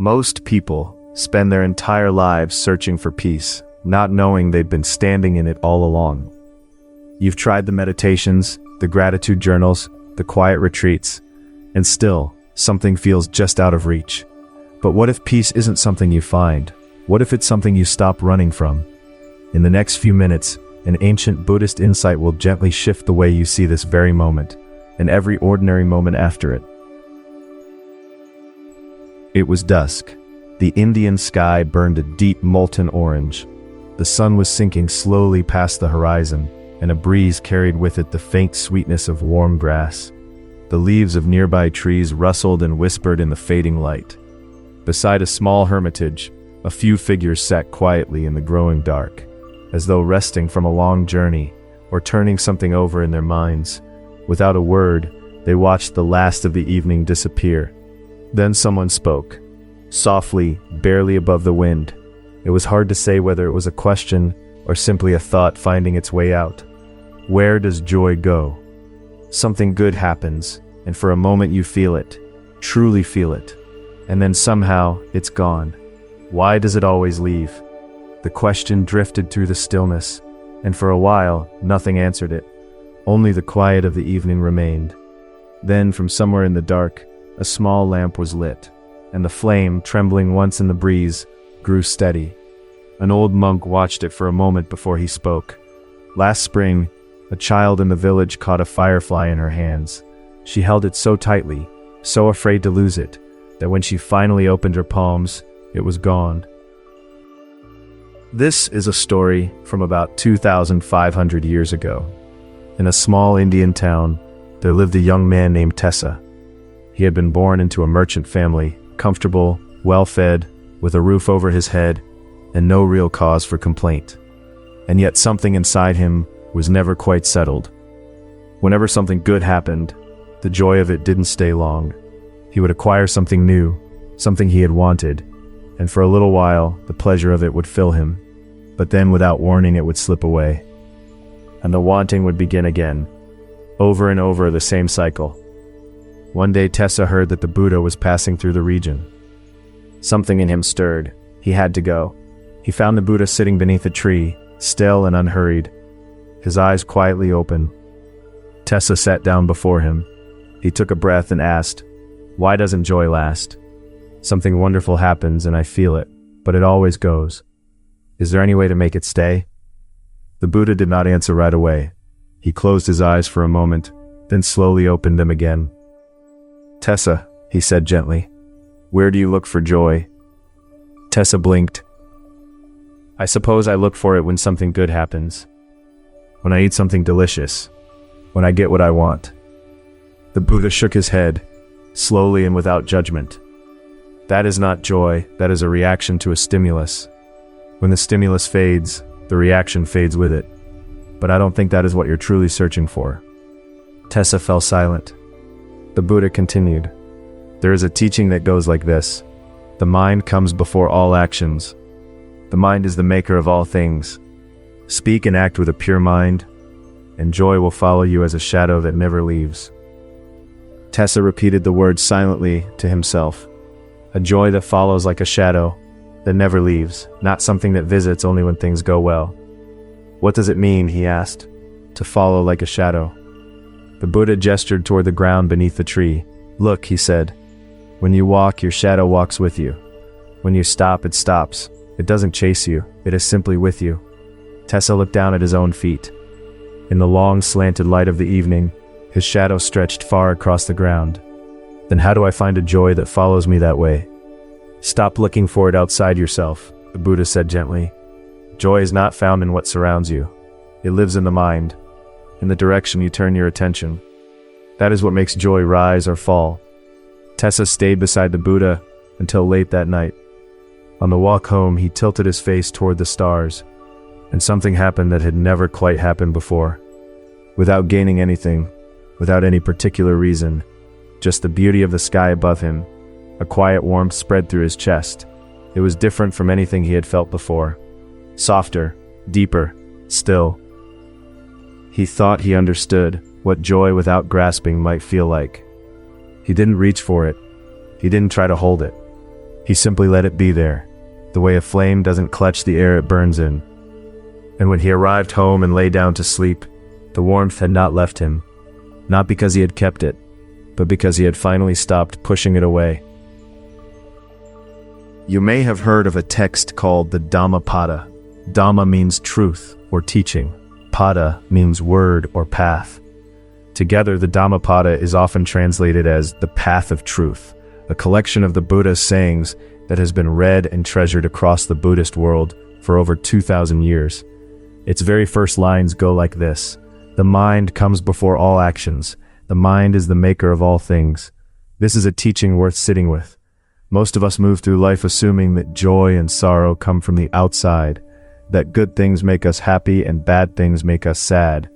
Most people spend their entire lives searching for peace, not knowing they've been standing in it all along. You've tried the meditations, the gratitude journals, the quiet retreats, and still, something feels just out of reach. But what if peace isn't something you find? What if it's something you stop running from? In the next few minutes, an ancient Buddhist insight will gently shift the way you see this very moment, and every ordinary moment after it. It was dusk. The Indian sky burned a deep molten orange. The sun was sinking slowly past the horizon, and a breeze carried with it the faint sweetness of warm grass. The leaves of nearby trees rustled and whispered in the fading light. Beside a small hermitage, a few figures sat quietly in the growing dark, as though resting from a long journey or turning something over in their minds. Without a word, they watched the last of the evening disappear. Then someone spoke, softly, barely above the wind. It was hard to say whether it was a question or simply a thought finding its way out. Where does joy go? Something good happens, and for a moment you feel it, truly feel it, and then somehow it's gone. Why does it always leave? The question drifted through the stillness, and for a while, nothing answered it. Only the quiet of the evening remained. Then, from somewhere in the dark, a small lamp was lit, and the flame, trembling once in the breeze, grew steady. An old monk watched it for a moment before he spoke. Last spring, a child in the village caught a firefly in her hands. She held it so tightly, so afraid to lose it, that when she finally opened her palms, it was gone. This is a story from about 2,500 years ago. In a small Indian town, there lived a young man named Tessa. He had been born into a merchant family, comfortable, well-fed, with a roof over his head, and no real cause for complaint. And yet something inside him was never quite settled. Whenever something good happened, the joy of it didn't stay long. He would acquire something new, something he had wanted, and for a little while, the pleasure of it would fill him. But then, without warning, it would slip away. And the wanting would begin again. Over and over, the same cycle. One day Tessa heard that the Buddha was passing through the region. Something in him stirred. He had to go. He found the Buddha sitting beneath a tree, still and unhurried, his eyes quietly open. Tessa sat down before him. He took a breath and asked, "Why doesn't joy last? Something wonderful happens and I feel it, but it always goes. Is there any way to make it stay?" The Buddha did not answer right away. He closed his eyes for a moment, then slowly opened them again. "Tessa," he said gently, "where do you look for joy?" Tessa blinked. "I suppose I look for it when something good happens. When I eat something delicious. When I get what I want." The Buddha shook his head, slowly and without judgment. "That is not joy, that is a reaction to a stimulus. When the stimulus fades, the reaction fades with it. But I don't think that is what you're truly searching for." Tessa fell silent. The Buddha continued, "There is a teaching that goes like this. The mind comes before all actions. The mind is the maker of all things. Speak and act with a pure mind, and joy will follow you as a shadow that never leaves." Tessa repeated the words silently to himself. A joy that follows like a shadow, that never leaves, not something that visits only when things go well. "What does it mean?" he asked, "to follow like a shadow?" The Buddha gestured toward the ground beneath the tree. "Look," he said, "when you walk, your shadow walks with you. When you stop, it stops. It doesn't chase you, it is simply with you." Tessa looked down at his own feet. In the long, slanted light of the evening, his shadow stretched far across the ground. "Then how do I find a joy that follows me that way?" "Stop looking for it outside yourself," the Buddha said gently. "Joy is not found in what surrounds you. It lives in the mind, in the direction you turn your attention. That is what makes joy rise or fall." Tessa stayed beside the Buddha until late that night. On the walk home, he tilted his face toward the stars, and something happened that had never quite happened before. Without gaining anything, without any particular reason, just the beauty of the sky above him, a quiet warmth spread through his chest. It was different from anything he had felt before. Softer, deeper, still. He thought he understood what joy without grasping might feel like. He didn't reach for it. He didn't try to hold it. He simply let it be there, the way a flame doesn't clutch the air it burns in. And when he arrived home and lay down to sleep, the warmth had not left him, not because he had kept it, but because he had finally stopped pushing it away. You may have heard of a text called the Dhammapada. Dhamma means truth or teaching. Pada means word or path. Together, the Dhammapada is often translated as the path of truth, a collection of the Buddha's sayings that has been read and treasured across the Buddhist world for over 2,000 years. Its very first lines go like this: "The mind comes before all actions. The mind is the maker of all things." This is a teaching worth sitting with. Most of us move through life assuming that joy and sorrow come from the outside, that good things make us happy and bad things make us sad.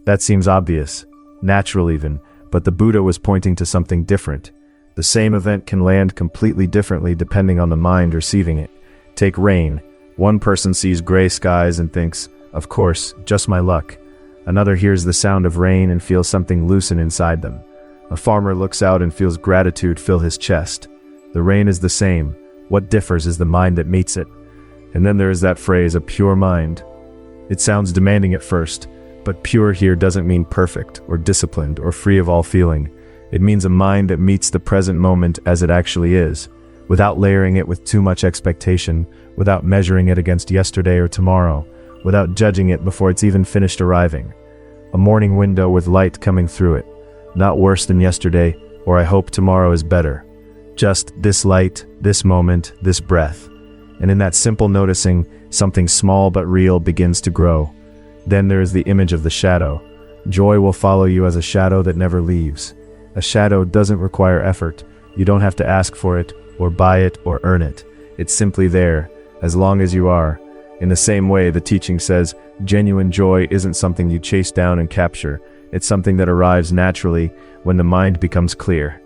That seems obvious, natural even, but the Buddha was pointing to something different. The same event can land completely differently depending on the mind receiving it. Take rain. One person sees gray skies and thinks, "Of course, just my luck." Another hears the sound of rain and feels something loosen inside them. A farmer looks out and feels gratitude fill his chest. The rain is the same. What differs is the mind that meets it. And then there is that phrase, a pure mind. It sounds demanding at first, but pure here doesn't mean perfect or disciplined or free of all feeling. It means a mind that meets the present moment as it actually is, without layering it with too much expectation, without measuring it against yesterday or tomorrow, without judging it before it's even finished arriving. A morning window with light coming through it, not worse than yesterday, or I hope tomorrow is better. Just this light, this moment, this breath. And in that simple noticing, something small but real begins to grow. Then there is the image of the shadow. Joy will follow you as a shadow that never leaves. A shadow doesn't require effort. You don't have to ask for it, or buy it, or earn it. It's simply there, as long as you are. In the same way, the teaching says, genuine joy isn't something you chase down and capture. It's something that arrives naturally when the mind becomes clear.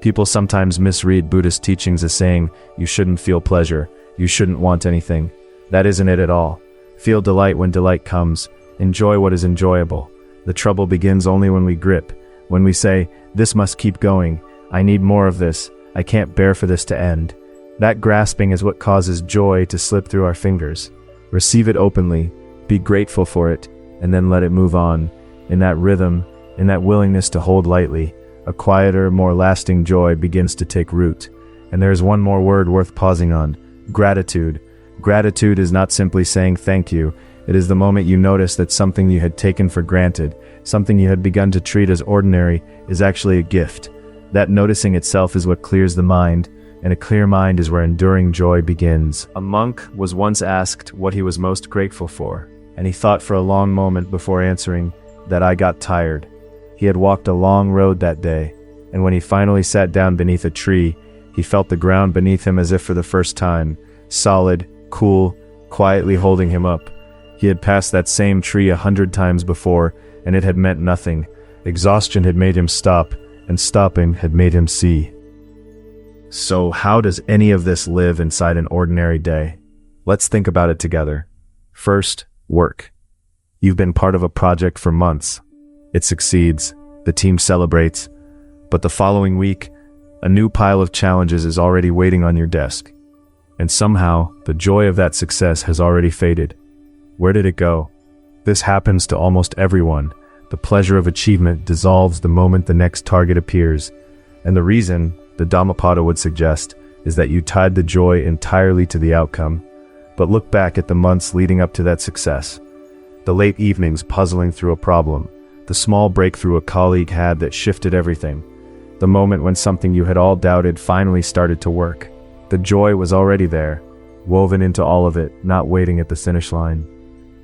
People sometimes misread Buddhist teachings as saying, you shouldn't feel pleasure, you shouldn't want anything. That isn't it at all. Feel delight when delight comes. Enjoy what is enjoyable. The trouble begins only when we grip, when we say, this must keep going, I need more of this, I can't bear for this to end. That grasping is what causes joy to slip through our fingers. Receive it openly, be grateful for it, and then let it move on. In that rhythm, in that willingness to hold lightly, a quieter, more lasting joy begins to take root. And there is one more word worth pausing on: gratitude. Gratitude is not simply saying thank you. It is the moment you notice that something you had taken for granted, something you had begun to treat as ordinary, is actually a gift. That noticing itself is what clears the mind, and a clear mind is where enduring joy begins. A monk was once asked what he was most grateful for, and he thought for a long moment before answering, that I got tired. He had walked a long road that day, and when he finally sat down beneath a tree, he felt the ground beneath him as if for the first time, solid, cool, quietly holding him up. He had passed that same tree 100 times before, and it had meant nothing. Exhaustion had made him stop, and stopping had made him see. So how does any of this live inside an ordinary day? Let's think about it together. First, work. You've been part of a project for months. It succeeds, the team celebrates, but the following week, a new pile of challenges is already waiting on your desk. And somehow, the joy of that success has already faded. Where did it go? This happens to almost everyone. The pleasure of achievement dissolves the moment the next target appears. And the reason, the Dhammapada would suggest, is that you tied the joy entirely to the outcome. But look back at the months leading up to that success. The late evenings puzzling through a problem. The small breakthrough a colleague had that shifted everything. The moment when something you had all doubted finally started to work. The joy was already there, woven into all of it, not waiting at the finish line.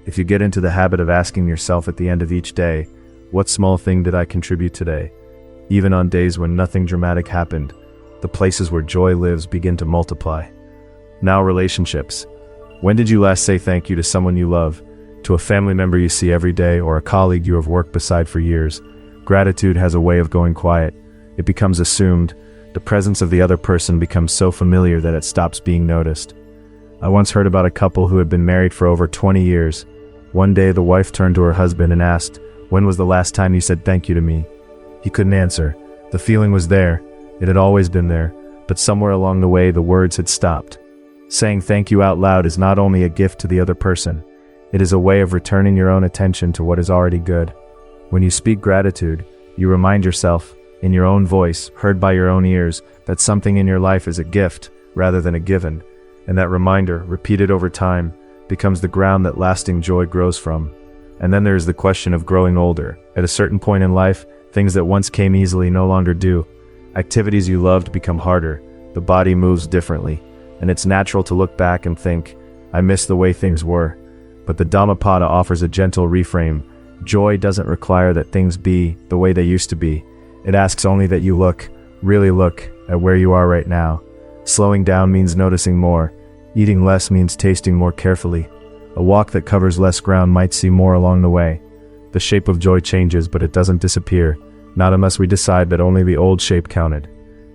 If you get into the habit of asking yourself at the end of each day, what small thing did I contribute today? Even on days when nothing dramatic happened, the places where joy lives begin to multiply. Now relationships. When did you last say thank you to someone you love? To a family member you see every day, or a colleague you have worked beside for years? Gratitude has a way of going quiet. It becomes assumed. The presence of the other person becomes so familiar that it stops being noticed. I once heard about a couple who had been married for over 20 years. One day the wife turned to her husband and asked, "When was the last time you said thank you to me?" He couldn't answer. The feeling was there. It had always been there, but somewhere along the way the words had stopped. Saying thank you out loud is not only a gift to the other person, it is a way of returning your own attention to what is already good. When you speak gratitude, you remind yourself, in your own voice, heard by your own ears, that something in your life is a gift rather than a given, and that reminder, repeated over time, becomes the ground that lasting joy grows from. And then there is the question of growing older. At a certain point in life, things that once came easily no longer do. Activities you loved become harder, the body moves differently, and it's natural to look back and think, I miss the way things were. But the Dhammapada offers a gentle reframe. Joy doesn't require that things be the way they used to be. It asks only that you look, really look, at where you are right now. Slowing down means noticing more. Eating less means tasting more carefully. A walk that covers less ground might see more along the way. The shape of joy changes, but it doesn't disappear, not unless we decide that only the old shape counted.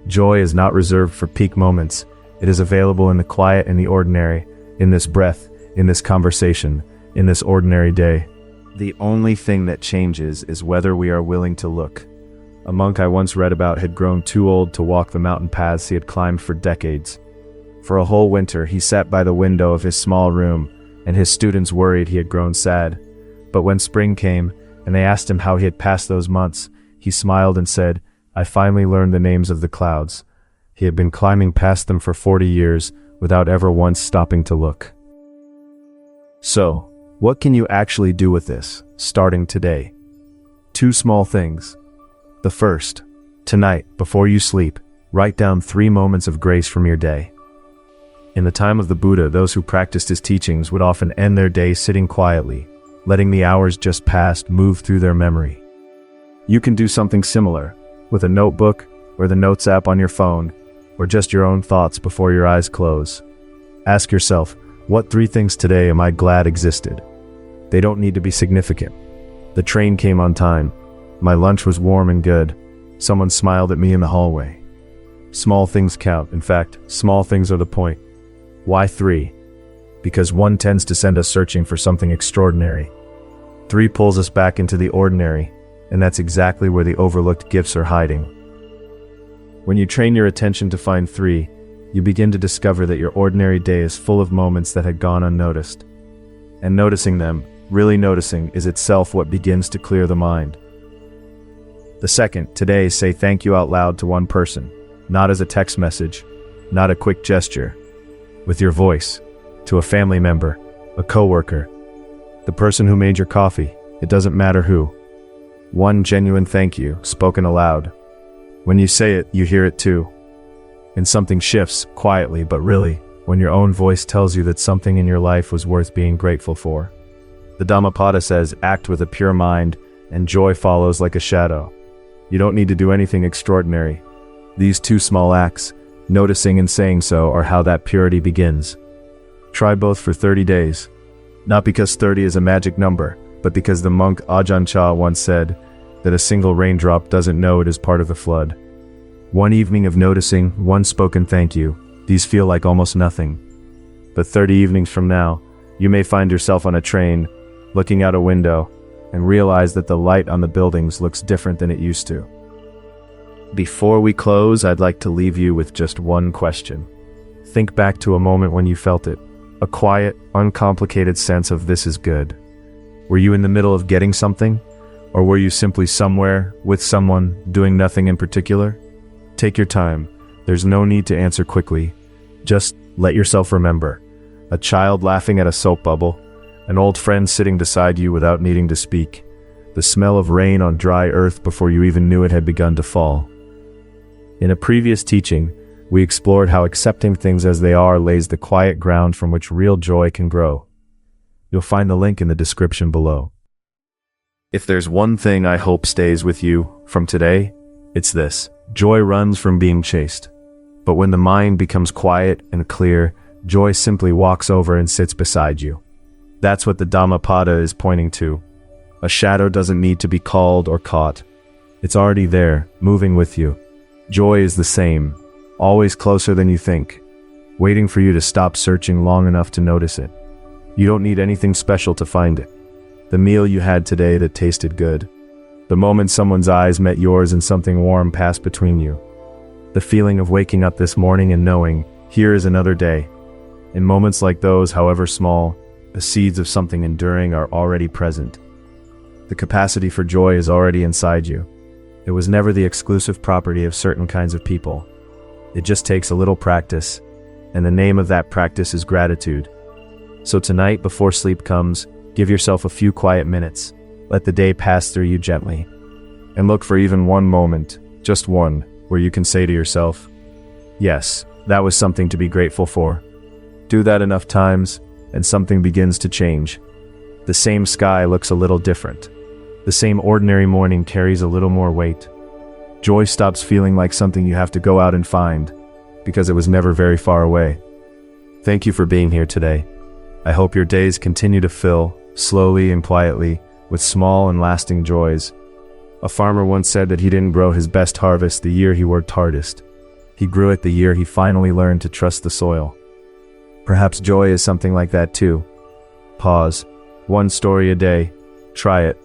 Joy is not reserved for peak moments. It is available in the quiet and the ordinary, in this breath, in this conversation, in this ordinary day. The only thing that changes is whether we are willing to look. A monk I once read about had grown too old to walk the mountain paths he had climbed for decades. For a whole winter, he sat by the window of his small room, and his students worried he had grown sad. But when spring came, and they asked him how he had passed those months, he smiled and said, I finally learned the names of the clouds. He had been climbing past them for 40 years, without ever once stopping to look. So, what can you actually do with this, starting today? 2 small things. The first, tonight, before you sleep, write down 3 moments of grace from your day. In the time of the Buddha, those who practiced his teachings would often end their day sitting quietly, letting the hours just past move through their memory. You can do something similar, with a notebook, or the Notes app on your phone, or just your own thoughts before your eyes close. Ask yourself, what 3 things today am I glad existed? They don't need to be significant. The train came on time. My lunch was warm and good. Someone smiled at me in the hallway. Small things count. In fact, small things are the point. Why 3? Because 1 tends to send us searching for something extraordinary. 3 pulls us back into the ordinary, and that's exactly where the overlooked gifts are hiding. When you train your attention to find 3, you begin to discover that your ordinary day is full of moments that had gone unnoticed. And noticing them, really noticing, is itself what begins to clear the mind. The second, today, say thank you out loud to one person, not as a text message, not a quick gesture, with your voice, to a family member, a coworker, the person who made your coffee, it doesn't matter who. One genuine thank you, spoken aloud. When you say it, you hear it too. And something shifts, quietly but really, when your own voice tells you that something in your life was worth being grateful for. The Dhammapada says, act with a pure mind, and joy follows like a shadow. You don't need to do anything extraordinary. These 2 small acts, noticing and saying so, are how that purity begins. Try both for 30 days. Not because 30 is a magic number, but because the monk Ajahn Chah once said that a single raindrop doesn't know it is part of the flood. 1 evening of noticing, 1 spoken thank you, these feel like almost nothing. But 30 evenings from now, you may find yourself on a train, looking out a window, and realize that the light on the buildings looks different than it used to. Before we close, I'd like to leave you with just 1 question. Think back to a moment when you felt it, a quiet, uncomplicated sense of this is good. Were you in the middle of getting something? Or were you simply somewhere, with someone, doing nothing in particular? Take your time. There's no need to answer quickly. Just let yourself remember. A child laughing at a soap bubble, an old friend sitting beside you without needing to speak, the smell of rain on dry earth before you even knew it had begun to fall. In a previous teaching, we explored how accepting things as they are lays the quiet ground from which real joy can grow. You'll find the link in the description below. If there's one thing I hope stays with you from today, it's this. Joy runs from being chased. But when the mind becomes quiet and clear, joy simply walks over and sits beside you. That's what the Dhammapada is pointing to. A shadow doesn't need to be called or caught. It's already there, moving with you. Joy is the same, always closer than you think, waiting for you to stop searching long enough to notice it. You don't need anything special to find it. The meal you had today that tasted good. The moment someone's eyes met yours and something warm passed between you. The feeling of waking up this morning and knowing, here is another day. In moments like those, however small, the seeds of something enduring are already present. The capacity for joy is already inside you. It was never the exclusive property of certain kinds of people. It just takes a little practice, and the name of that practice is gratitude. So tonight, before sleep comes, give yourself a few quiet minutes. Let the day pass through you gently. And look for even one moment, just one, where you can say to yourself, yes, that was something to be grateful for. Do that enough times, and something begins to change. The same sky looks a little different. The same ordinary morning carries a little more weight. Joy stops feeling like something you have to go out and find, because it was never very far away. Thank you for being here today. I hope your days continue to fill, slowly and quietly, with small and lasting joys. A farmer once said that he didn't grow his best harvest the year he worked hardest. He grew it the year he finally learned to trust the soil. Perhaps joy is something like that too. Pause. One story a day. Try it.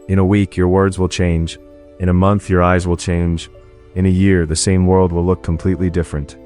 In a week, your words will change. In a month, your eyes will change. In a year, the same world will look completely different.